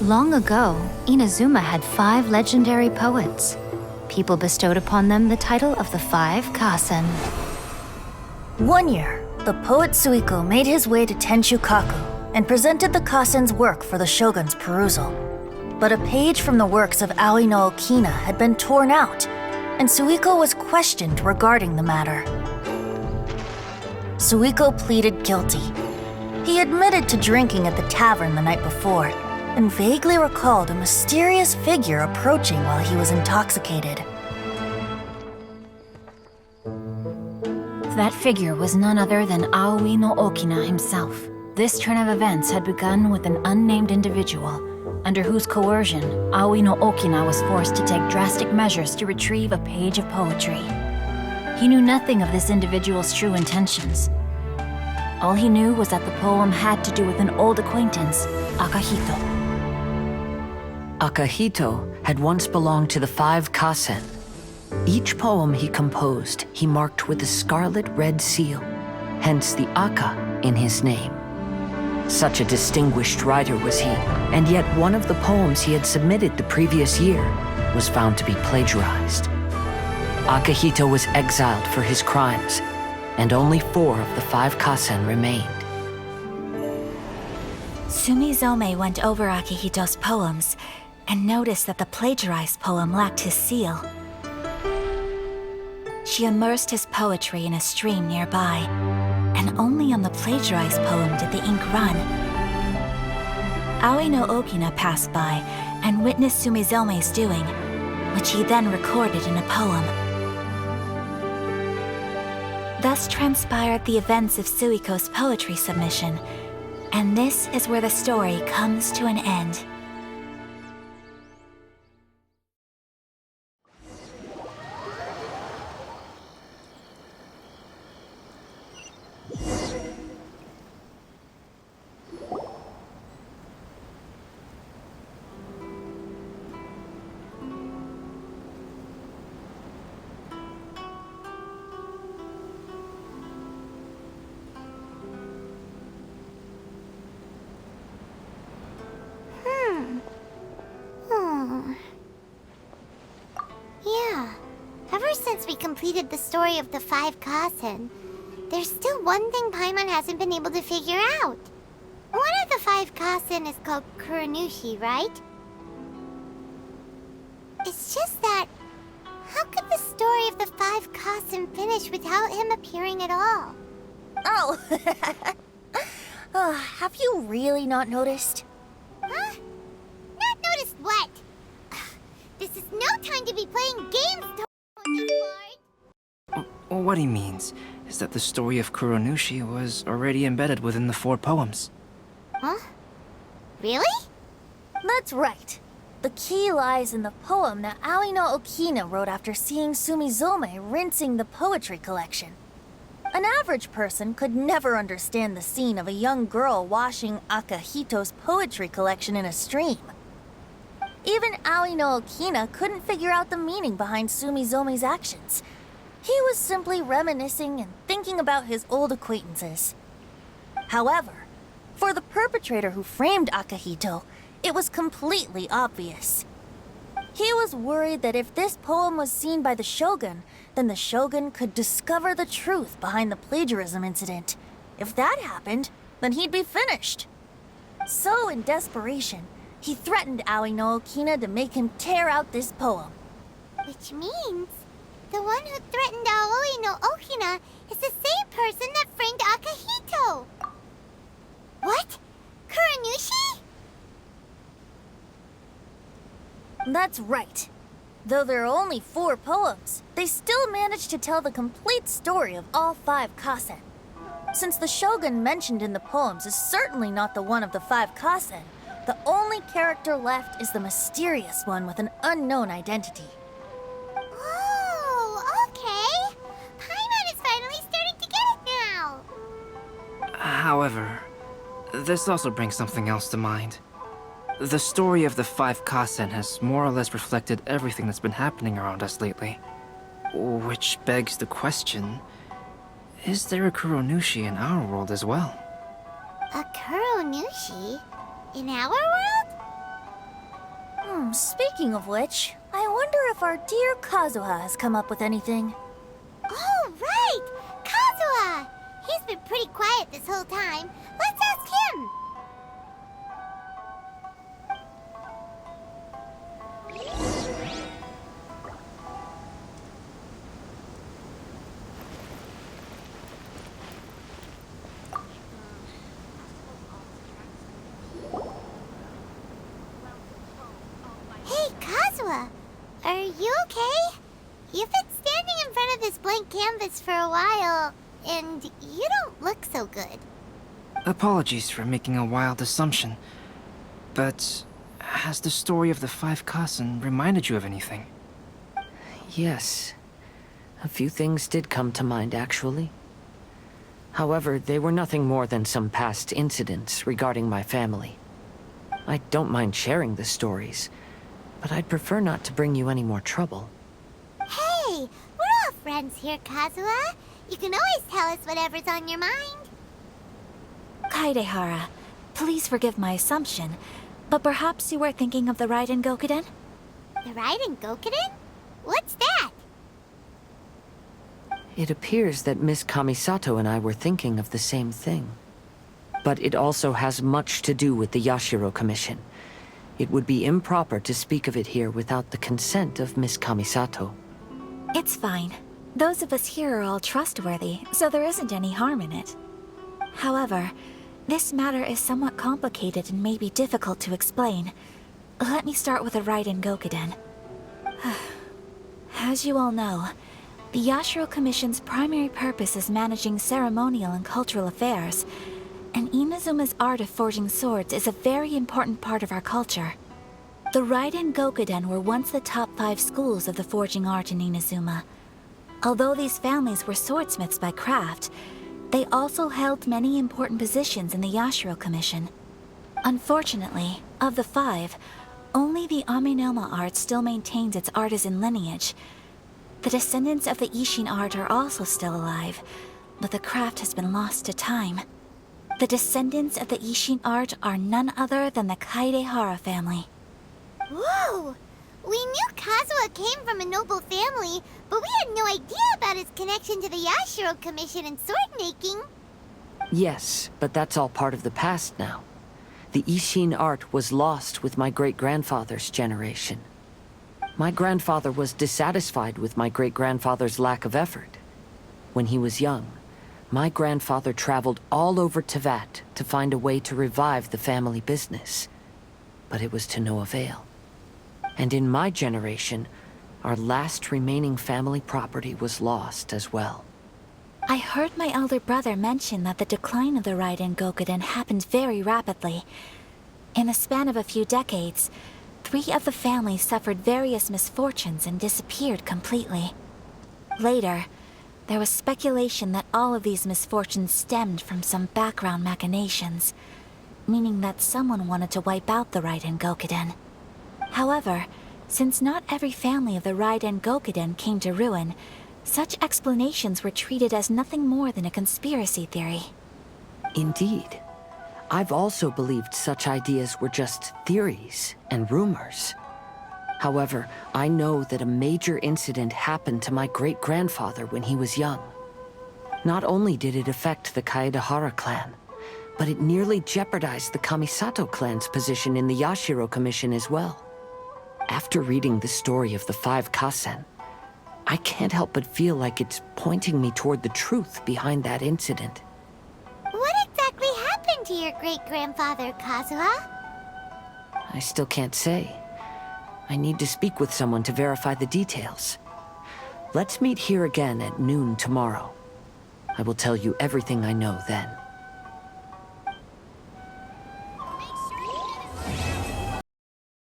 Long ago, Inazuma had 5 legendary poets. People bestowed upon them the title of the 5 kasen. One year, the poet Suiko made his way to Tenshukaku and presented the kasen's work for the shogun's perusal. But a page from the works of Aoi no Okina had been torn out, and Suiko was questioned regarding the matter. Suiko pleaded guilty. He admitted to drinking at the tavern the night before, and vaguely recalled a mysterious figure approaching while he was intoxicated. That figure was none other than Aoi no Okina himself. This turn of events had begun with an unnamed individual, under whose coercion, Aoi no Okina was forced to take drastic measures to retrieve a page of poetry. He knew nothing of this individual's true intentions. All he knew was that the poem had to do with an old acquaintance, Akahito. Akahito had once belonged to the 5 kasen. Each poem he composed, he marked with a scarlet red seal, hence the Aka in his name. Such a distinguished writer was he, and yet one of the poems he had submitted the previous year was found to be plagiarized. Akahito was exiled for his crimes, and only 4 of the 5 kasen remained. Sumizome went over Akihito's poems and noticed that the plagiarized poem lacked his seal. She immersed his poetry in a stream nearby, and only on the plagiarized poem did the ink run. Aoi no Okina passed by and witnessed Sumizome's doing, which he then recorded in a poem. Thus transpired the events of Suiko's poetry submission, and this is where the story comes to an end. Yeah, ever since we completed the story of the 5 kasen, there's still one thing Paimon hasn't been able to figure out. One of the 5 kasen is called Kuronushi, right? It's just that, how could the story of the 5 kasen finish without him appearing at all? Oh! Have you really not noticed? Huh? Not noticed what? This is no time to be playing games, Lord! What he means is that the story of Kuronushi was already embedded within the 4 poems. Huh? Really? That's right. The key lies in the poem that Aoi no Okina wrote after seeing Sumizome rinsing the poetry collection. An average person could never understand the scene of a young girl washing Akahito's poetry collection in a stream. Even Aoi no Okina couldn't figure out the meaning behind Sumizome's actions. He was simply reminiscing and thinking about his old acquaintances. However, for the perpetrator who framed Akahito, it was completely obvious. He was worried that if this poem was seen by the Shogun, then the Shogun could discover the truth behind the plagiarism incident. If that happened, then he'd be finished. So in desperation, he threatened Aoi no Okina to make him tear out this poem. Which means, the one who threatened Aoi no Okina is the same person that framed Akahito! What? Kuronushi? That's right. Though there are only 4 poems, they still managed to tell the complete story of all 5 kasen. Since the Shogun mentioned in the poems is certainly not the one of the 5 kasen, the only character left is the mysterious one with an unknown identity. Oh, okay. Paimon is finally starting to get it now. However, this also brings something else to mind. The story of the 5 kasen has more or less reflected everything that's been happening around us lately. Which begs the question, is there a Kuronushi in our world as well? A Kuronushi? In our world? Speaking of which, I wonder if our dear Kazuha has come up with anything. Oh, right! Kazuha! He's been pretty quiet this whole time. Let's ask him! Hey, Kazuha! Are you okay? You've been standing in front of this blank canvas for a while, and you don't look so good. Apologies for making a wild assumption, but has the story of the 5 kasen reminded you of anything? Yes. A few things did come to mind, actually. However, they were nothing more than some past incidents regarding my family. I don't mind sharing the stories, but I'd prefer not to bring you any more trouble. Hey, we're all friends here, Kazuha. You can always tell us whatever's on your mind. Kaidehara, please forgive my assumption, but perhaps you were thinking of the Raiden Gokuden? The Raiden Gokuden? What's that? It appears that Miss Kamisato and I were thinking of the same thing. But it also has much to do with the Yashiro Commission. It would be improper to speak of it here without the consent of Miss Kamisato. It's fine. Those of us here are all trustworthy, so there isn't any harm in it. However, this matter is somewhat complicated and may be difficult to explain. Let me start with the Raiden Gokuden. As you all know, the Yashiro Commission's primary purpose is managing ceremonial and cultural affairs, and Inazuma's art of forging swords is a very important part of our culture. The Raiden Gokuden were once the top 5 schools of the forging art in Inazuma. Although these families were swordsmiths by craft, they also held many important positions in the Yashiro Commission. Unfortunately, of the 5, only the Aminoma art still maintains its artisan lineage. The descendants of the Ishin art are also still alive, but the craft has been lost to time. The descendants of the Ishin art are none other than the Kaidehara family. Whoa! We knew Kazuha came from a noble family, but we had no idea about his connection to the Yashiro Commission and sword making. Yes, but that's all part of the past now. The Ishin art was lost with my great-grandfather's generation. My grandfather was dissatisfied with my great-grandfather's lack of effort. When he was young, my grandfather traveled all over Teyvat to find a way to revive the family business. But it was to no avail. And in my generation, our last remaining family property was lost as well. I heard my elder brother mention that the decline of the Raiden Gokuden happened very rapidly. In the span of a few decades, 3 of the families suffered various misfortunes and disappeared completely. Later, there was speculation that all of these misfortunes stemmed from some background machinations, meaning that someone wanted to wipe out the Raiden Gokuden. However, since not every family of the Raiden Gokuden came to ruin, such explanations were treated as nothing more than a conspiracy theory. Indeed. I've also believed such ideas were just theories and rumors. However, I know that a major incident happened to my great-grandfather when he was young. Not only did it affect the Kaedehara clan, but it nearly jeopardized the Kamisato clan's position in the Yashiro Commission as well. After reading the story of the 5 kasen, I can't help but feel like it's pointing me toward the truth behind that incident. What exactly happened to your great-grandfather, Kazuha? I still can't say. I need to speak with someone to verify the details. Let's meet here again at noon tomorrow. I will tell you everything I know then.